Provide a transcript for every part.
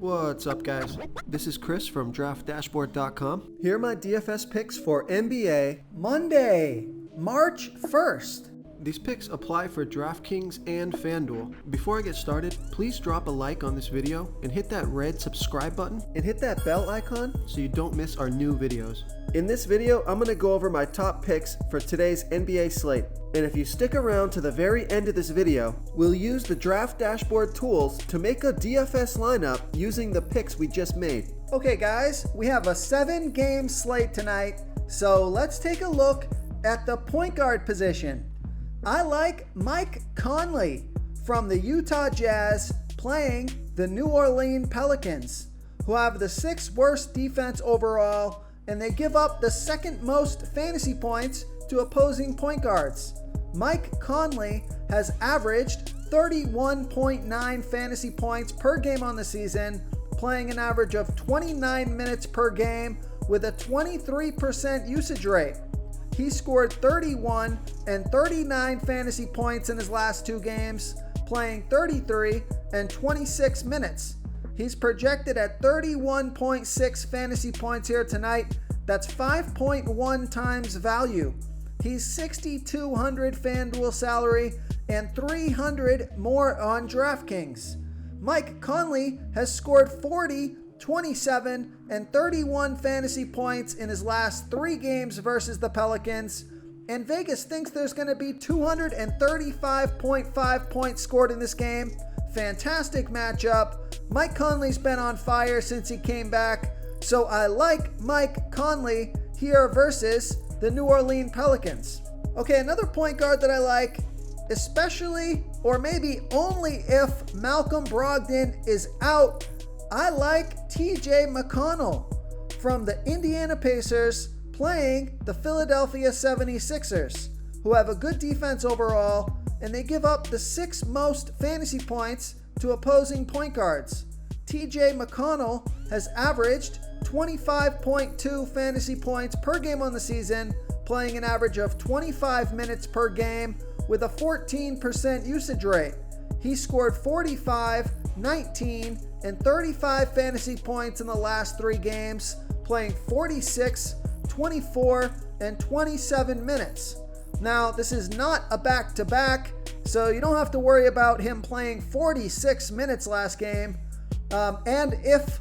What's up, guys? This is Chris from DraftDashboard.com. Here are my DFS picks for NBA Monday, March 1st. These picks apply for DraftKings and FanDuel. Before I get started, please drop a like on this video and hit that red subscribe button and hit that bell icon so you don't miss our new videos. In this video, I'm going to go over my top picks for today's NBA slate. And if you stick around to the very end of this video, we'll use the Draft Dashboard tools to make a DFS lineup using the picks we just made. Okay guys, we have a 7-game slate tonight, so let's take a look at the point guard position. I like Mike Conley from the Utah Jazz playing the New Orleans Pelicans, who have the 6th worst defense overall, and they give up the 2nd most fantasy points to opposing point guards. Mike Conley has averaged 31.9 fantasy points per game on the season, playing an average of 29 minutes per game with a 23% usage rate. He scored 31 and 39 fantasy points in his last 2 games, playing 33 and 26 minutes. He's projected at 31.6 fantasy points here tonight. That's 5.1 times value. He's $6,200 FanDuel salary and $300 more on DraftKings. Mike Conley has scored 40, 27, and 31 fantasy points in his last 3 games versus the Pelicans, and Vegas thinks there's going to be 235.5 points scored in this game. Fantastic matchup. Mike Conley's been on fire since he came back, so I like Mike Conley here versus the New Orleans Pelicans. Okay, another point guard that I like, especially or maybe only if Malcolm Brogdon is out, I like TJ McConnell from the Indiana Pacers playing the Philadelphia 76ers, who have a good defense overall, and they give up the 6th most fantasy points to opposing point guards. TJ McConnell has averaged 25.2 fantasy points per game on the season, playing an average of 25 minutes per game with a 14% usage rate. He scored 45, 19, and 35 fantasy points in the last 3 games, playing 46, 24, and 27 minutes. Now, this is not a back-to-back, so you don't have to worry about him playing 46 minutes last game. And if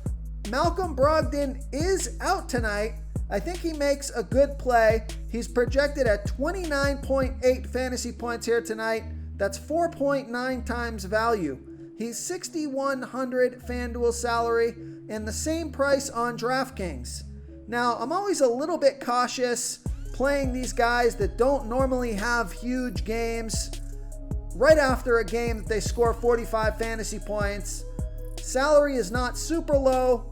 Malcolm Brogdon is out tonight, I think he makes a good play. He's projected at 29.8 fantasy points here tonight. That's 4.9 times value. He's $6,100 FanDuel salary and the same price on DraftKings. Now, I'm always a little bit cautious playing these guys that don't normally have huge games right after a game that they score 45 fantasy points. Salary is not super low,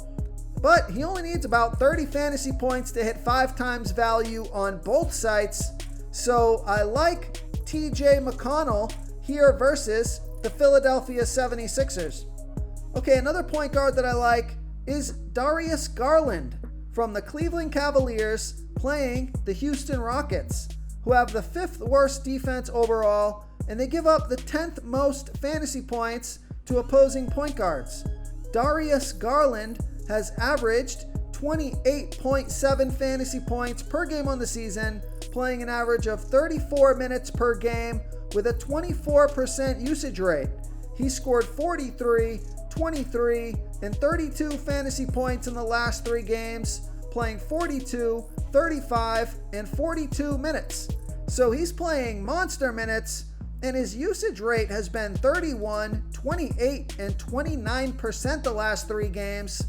but he only needs about 30 fantasy points to hit 5 times value on both sites. So I like TJ McConnell here versus the Philadelphia 76ers. Okay, another point guard that I like is Darius Garland from the Cleveland Cavaliers playing the Houston Rockets, who have the 5th worst defense overall, and they give up the 10th most fantasy points to opposing point guards. Darius Garland has averaged 28.7 fantasy points per game on the season, playing an average of 34 minutes per game with a 24% usage rate. He scored 43, 23, and 32 fantasy points in the last 3 games, playing 42, 35, and 42 minutes. So he's playing monster minutes, and his usage rate has been 31, 28, and 29% the last 3 games.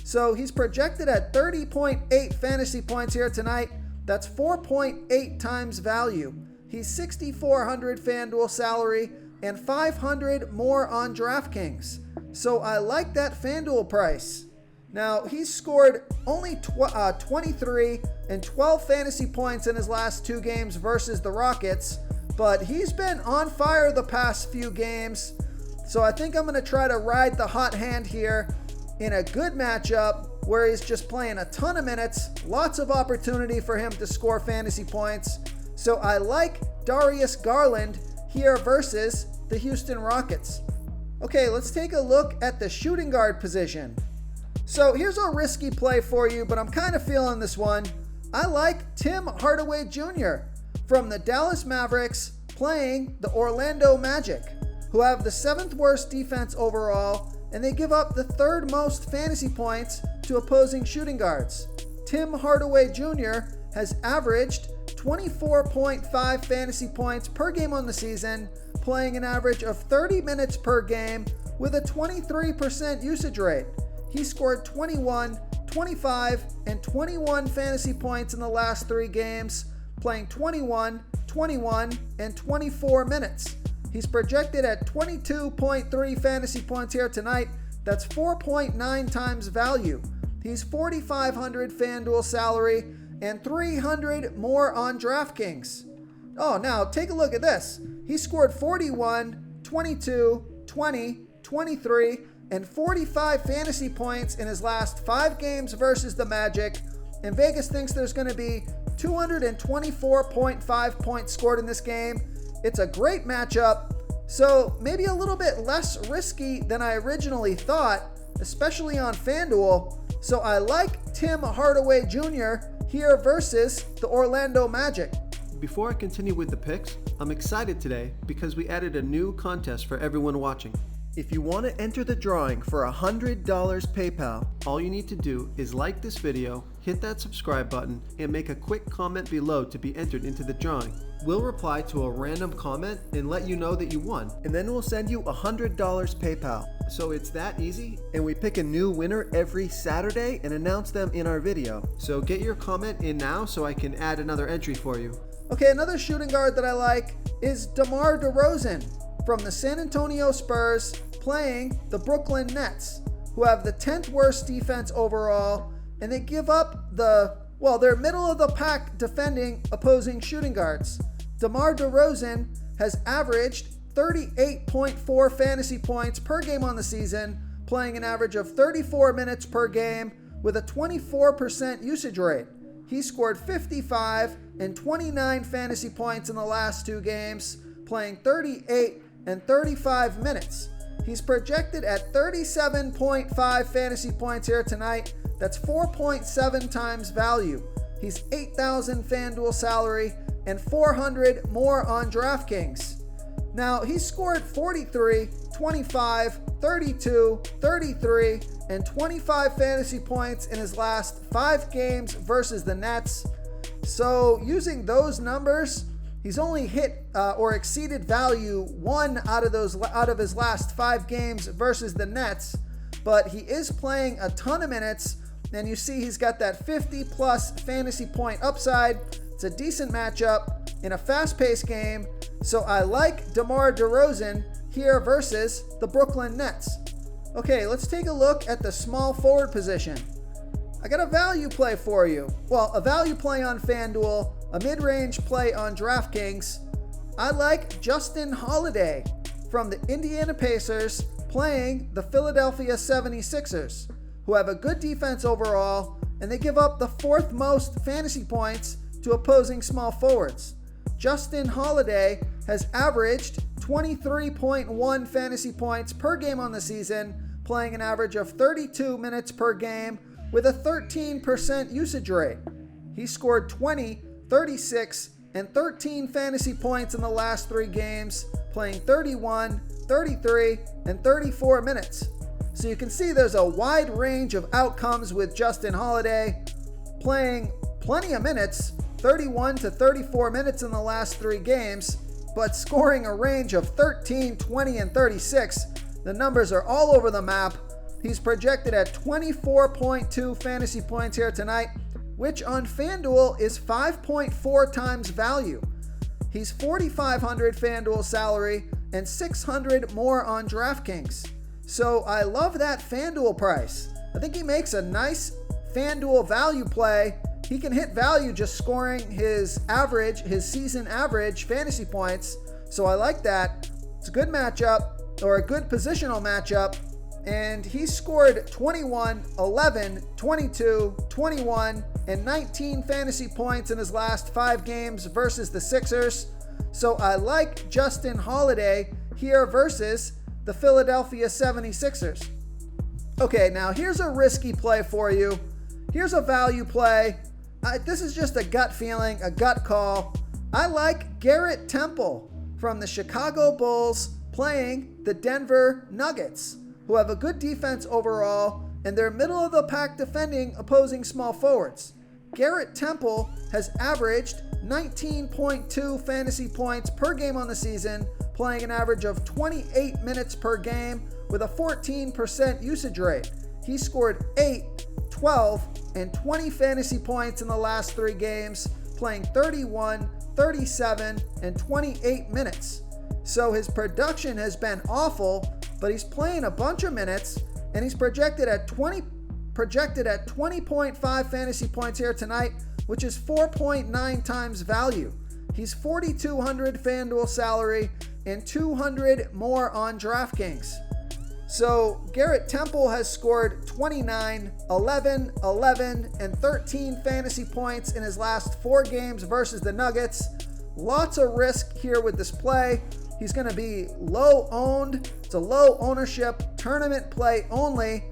So he's projected at 30.8 fantasy points here tonight. That's 4.8 times value. He's $6,400 FanDuel salary and $500 more on DraftKings. So I like that FanDuel price. Now, he's scored only 23 and 12 fantasy points in his last 2 games versus the Rockets, but he's been on fire the past few games. So I think I'm going to try to ride the hot hand here in a good matchup where he's just playing a ton of minutes, lots of opportunity for him to score fantasy points. So I like Darius Garland here versus the Houston Rockets. Okay, let's take a look at the shooting guard position. So here's a risky play for you, but I'm kind of feeling this one. I like Tim Hardaway Jr. from the Dallas Mavericks playing the Orlando Magic, who have the 7th worst defense overall, and they give up the 3rd most fantasy points to opposing shooting guards. Tim Hardaway Jr. has averaged 24.5 fantasy points per game on the season, playing an average of 30 minutes per game with a 23% usage rate. He scored 21, 25, and 21 fantasy points in the last 3 games, playing 21, 21, and 24 minutes. He's projected at 22.3 fantasy points here tonight. That's 4.9 times value. He's $4,500 FanDuel salary and $300 more on DraftKings. Oh, now take a look at this. He scored 41, 22, 20, 23, and 45 fantasy points in his last 5 games versus the Magic, and Vegas thinks there's going to be 224.5 points scored in this game. It's a great matchup, so maybe a little bit less risky than I originally thought, especially on FanDuel. So I like Tim Hardaway Jr. here versus the Orlando Magic. Before I continue with the picks, I'm excited today because we added a new contest for everyone watching. If you want to enter the drawing for $100 PayPal, all you need to do is like this video, hit that subscribe button, and make a quick comment below to be entered into the drawing. We'll reply to a random comment and let you know that you won, and then we'll send you $100 PayPal. So it's that easy, and we pick a new winner every Saturday and announce them in our video. So get your comment in now so I can add another entry for you. Okay, another shooting guard that I like is DeMar DeRozan from the San Antonio Spurs playing the Brooklyn Nets, who have the 10th worst defense overall, and they give up they're middle of the pack defending opposing shooting guards. DeMar DeRozan has averaged 38.4 fantasy points per game on the season, playing an average of 34 minutes per game with a 24% usage rate. He scored 55 and 29 fantasy points in the last 2 games, playing 38 and 35 minutes. He's projected at 37.5 fantasy points here tonight. That's 4.7 times value. He's $8,000 FanDuel salary and $400 more on DraftKings. Now, he scored 43, 25, 32, 33, and 25 fantasy points in his last 5 games versus the Nets. So using those numbers, he's only hit or exceeded value 1 out of his last 5 games versus the Nets, but he is playing a ton of minutes, and you see he's got that 50-plus fantasy point upside. It's a decent matchup in a fast-paced game, so I like DeMar DeRozan here versus the Brooklyn Nets. Okay, let's take a look at the small forward position. I got a value play for you. Well, a value play on FanDuel, a mid-range play on DraftKings. I like Justin Holiday from the Indiana Pacers playing the Philadelphia 76ers, who have a good defense overall, and they give up the 4th most fantasy points to opposing small forwards. Justin Holiday has averaged 23.1 fantasy points per game on the season, playing an average of 32 minutes per game with a 13% usage rate. He scored 20, 36, and 13 fantasy points in the last 3 games, playing 31, 33, and 34 minutes. So you can see there's a wide range of outcomes with Justin Holiday, playing plenty of minutes, 31 to 34 minutes in the last 3 games, but scoring a range of 13, 20, and 36. The numbers are all over the map. He's projected at 24.2 fantasy points here tonight, which on FanDuel is 5.4 times value. He's $4,500 FanDuel salary and $600 more on DraftKings. So I love that FanDuel price. I think he makes a nice FanDuel value play. He can hit value just scoring his season average fantasy points. So I like that. It's a good matchup, or a good positional matchup. And he scored 21, 11, 22, 21, and 19 fantasy points in his last 5 games versus the Sixers. So I like Justin Holiday here versus the Philadelphia 76ers. Okay, now here's a risky play for you. Here's a value play. This is just a gut feeling, a gut call. I like Garrett Temple from the Chicago Bulls playing the Denver Nuggets, who have a good defense overall, and they're middle of the pack defending opposing small forwards. Garrett Temple has averaged 19.2 fantasy points per game on the season, playing an average of 28 minutes per game with a 14% usage rate. He scored 8, 12, and 20 fantasy points in the last 3 games, playing 31, 37, and 28 minutes. So his production has been awful, but he's playing a bunch of minutes, and he's projected at 20.5 fantasy points here tonight, which is 4.9 times value. He's $4,200 FanDuel salary and $200 more on DraftKings. So Garrett Temple has scored 29, 11, 11, and 13 fantasy points in his last 4 games versus the Nuggets. Lots of risk here with this play. He's going to be low owned. It's a low ownership tournament play only.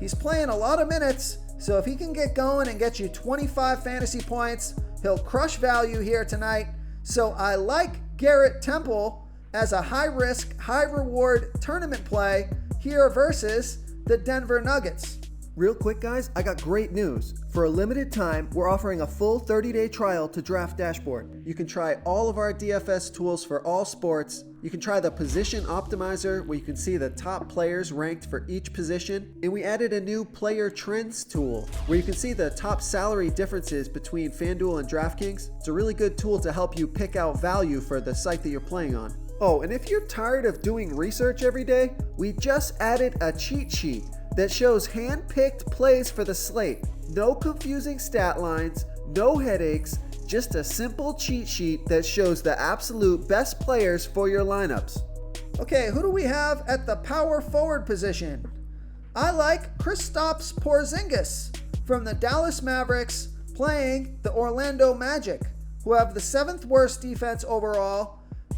He's playing a lot of minutes, so if he can get going and get you 25 fantasy points, he'll crush value here tonight. So I like Garrett Temple as a high risk, high reward tournament play here versus the Denver Nuggets. Real quick, guys, I got great news. For a limited time, we're offering a full 30-day trial to Draft Dashboard. You can try all of our DFS tools for all sports. You can try the Position Optimizer, where you can see the top players ranked for each position. And we added a new Player Trends tool, where you can see the top salary differences between FanDuel and DraftKings. It's a really good tool to help you pick out value for the site that you're playing on. Oh, and if you're tired of doing research every day, we just added a cheat sheet that shows hand-picked plays for the slate. No confusing stat lines, no headaches, just a simple cheat sheet that shows the absolute best players for your lineups. Okay, who do we have at the power forward position? I like Kristaps Porzingis from the Dallas Mavericks playing the Orlando Magic, who have the 7th worst defense overall,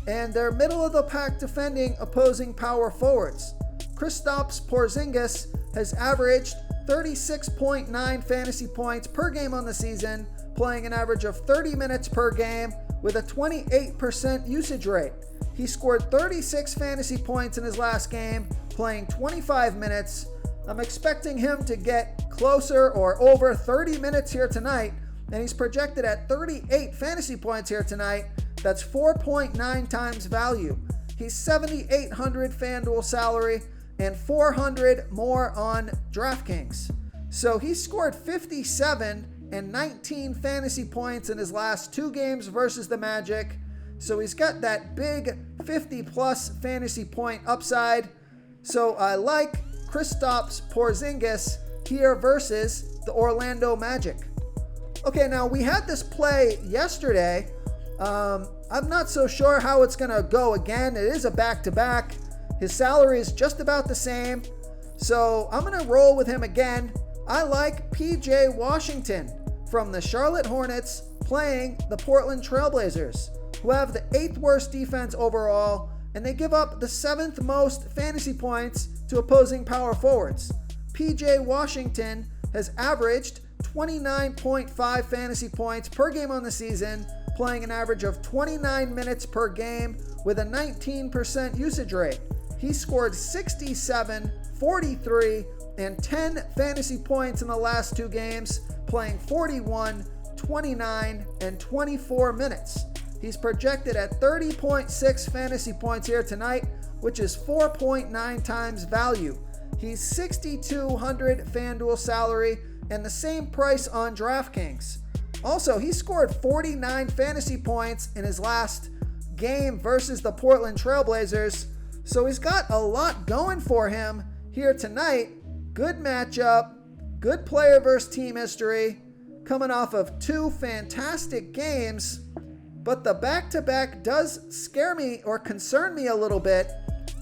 and they're middle of the pack defending opposing power forwards. Kristaps Porzingis has averaged 36.9 fantasy points per game on the season, playing an average of 30 minutes per game with a 28% usage rate. He scored 36 fantasy points in his last game, playing 25 minutes. I'm expecting him to get closer or over 30 minutes here tonight, and he's projected at 38 fantasy points here tonight. That's 4.9 times value. He's $7,800 FanDuel salary and $400 more on DraftKings. So he scored 57 and 19 fantasy points in his last 2 games versus the Magic. So he's got that big 50 plus fantasy point upside. So I like Kristaps Porzingis here versus the Orlando Magic. Okay, now we had this play yesterday. I'm not so sure how it's going to go again. It is a back-to-back. His salary is just about the same. So I'm going to roll with him again. I like PJ Washington from the Charlotte Hornets playing the Portland Trailblazers, who have the 8th worst defense overall, and they give up the 7th most fantasy points to opposing power forwards. PJ Washington has averaged 29.5 fantasy points per game on the season, playing an average of 29 minutes per game with a 19% usage rate. He scored 67, 43, and 10 fantasy points in the last 2 games, playing 41, 29, and 24 minutes. He's projected at 30.6 fantasy points here tonight, which is 4.9 times value. He's $6,200 FanDuel salary and the same price on DraftKings. Also, he scored 49 fantasy points in his last game versus the Portland Trailblazers, so he's got a lot going for him here tonight. Good matchup, good player versus team history, coming off of 2 fantastic games, but the back-to-back does scare me or concern me a little bit,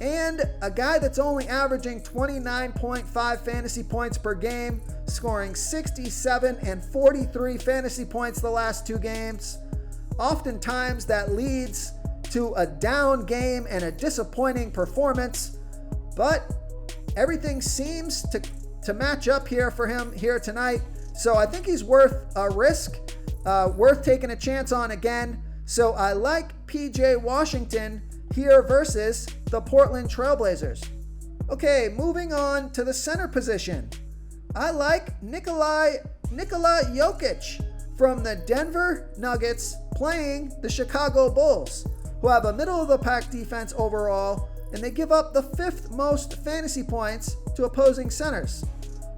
and a guy that's only averaging 29.5 fantasy points per game, scoring 67 and 43 fantasy points the last 2 games. Oftentimes that leads to a down game and a disappointing performance. but everything seems to match up here for him here tonight. So I think he's worth a risk, worth taking a chance on again. So I like PJ Washington here versus the Portland Trailblazers. Okay, moving on to the center position. I like Nikola Jokic from the Denver Nuggets playing the Chicago Bulls, who have a middle-of-the-pack defense overall, and they give up the 5th most fantasy points to opposing centers.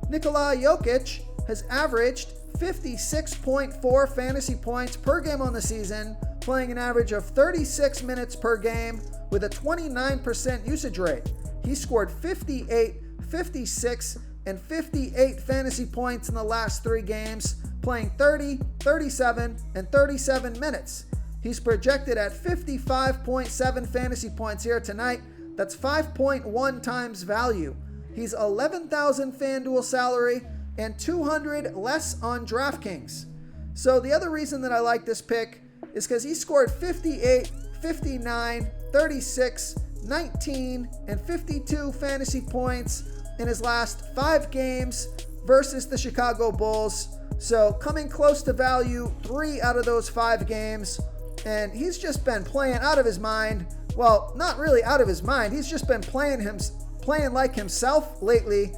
Nikola Jokic has averaged 56.4 fantasy points per game on the season, playing an average of 36 minutes per game with a 29% usage rate. He scored 58, 56, and 58 fantasy points in the last 3 games, playing 30, 37, and 37 minutes. He's projected at 55.7 fantasy points here tonight. That's 5.1 times value. He's 11,000 FanDuel salary and 200 less on DraftKings. So the other reason that I like this pick is because he scored 58, 59, 36, 19, and 52 fantasy points in his last 5 games versus the Chicago Bulls. So coming close to value 3 out of those 5 games. And he's just been playing out of his mind. Well, not really out of his mind. He's just been playing like himself lately.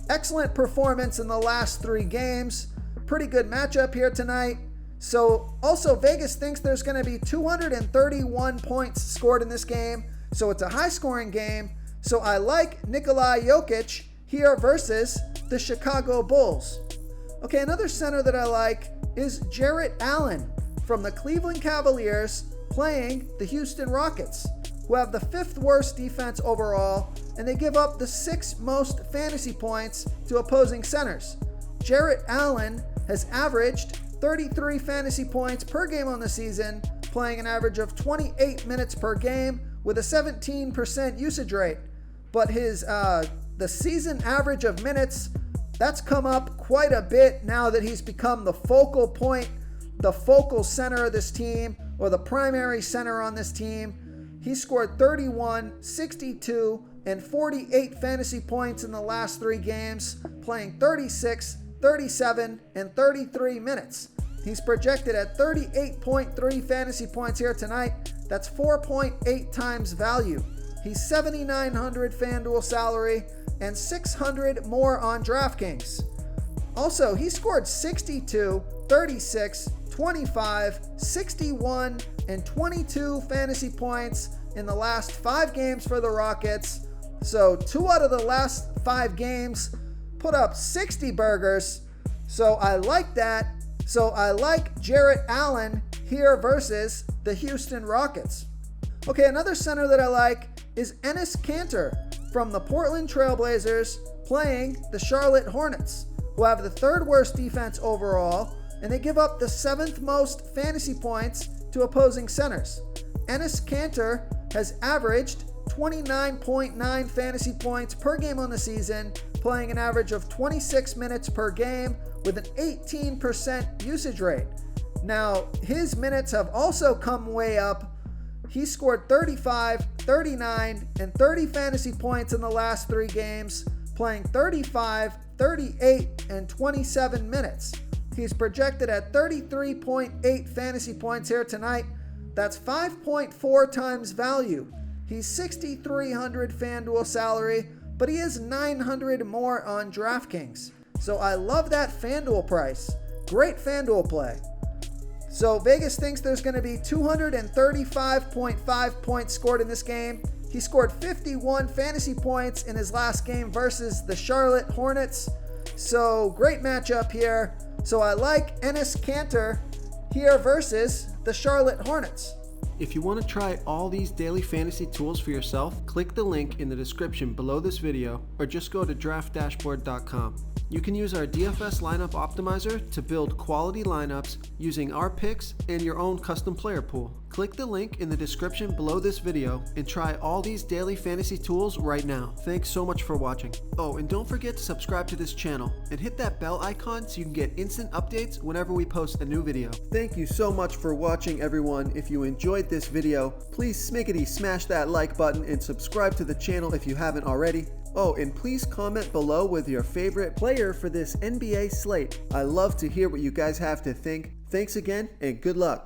Excellent performance in the last 3 games. Pretty good matchup here tonight. So also Vegas thinks there's going to be 231 points scored in this game. So it's a high scoring game. So I like Nikola Jokic here versus the Chicago Bulls. Okay, another center that I like is Jarrett Allen from the Cleveland Cavaliers playing the Houston Rockets, who have the 5th worst defense overall, and they give up the 6th most fantasy points to opposing centers. Jarrett Allen has averaged 33 fantasy points per game on the season, playing an average of 28 minutes per game with a 17% usage rate. But his the season average of minutes, that's come up quite a bit now that he's become the focal point, the focal center of this team, or the primary center on this team. He scored 31, 62, and 48 fantasy points in the last 3 games, playing 36, 37, and 33 minutes. He's projected at 38.3 fantasy points here tonight. That's 4.8 times value. He's 7,900 FanDuel salary and 600 more on DraftKings. Also, he scored 62, 36, 25, 61, and 22 fantasy points in the last 5 games for the Rockets. So 2 out of the last 5 games put up 60 burgers. So I like that. So I like Jarrett Allen here versus the Houston Rockets. Okay, another center that I like is Enes Kanter from the Portland Trailblazers playing the Charlotte Hornets, who have the 3rd worst defense overall, and they give up the 7th most fantasy points to opposing centers. Enes Kanter has averaged 29.9 fantasy points per game on the season, playing an average of 26 minutes per game with an 18% usage rate. Now, his minutes have also come way up. He scored 35, 39, and 30 fantasy points in the last 3 games, playing 35, 38, and 27 minutes. He's projected at 33.8 fantasy points here tonight. That's 5.4 times value. He's 6,300 FanDuel salary, but he is 900 more on DraftKings. So I love that FanDuel price. Great FanDuel play. So Vegas thinks there's going to be 235.5 points scored in this game. He scored 51 fantasy points in his last game versus the Charlotte Hornets. So great matchup here. So I like Enes Kanter here versus the Charlotte Hornets. If you want to try all these daily fantasy tools for yourself, click the link in the description below this video or just go to draftdashboard.com. You can use our DFS lineup optimizer to build quality lineups using our picks and your own custom player pool. Click the link in the description below this video and try all these daily fantasy tools right now. Thanks so much for watching. Oh, and don't forget to subscribe to this channel and hit that bell icon so you can get instant updates whenever we post a new video. Thank you so much for watching, everyone. If you enjoyed this video, please smackety smash that like button and subscribe subscribe to the channel if you haven't already. Oh, and please comment below with your favorite player for this NBA slate. I love to hear what you guys have to think. Thanks again, and good luck.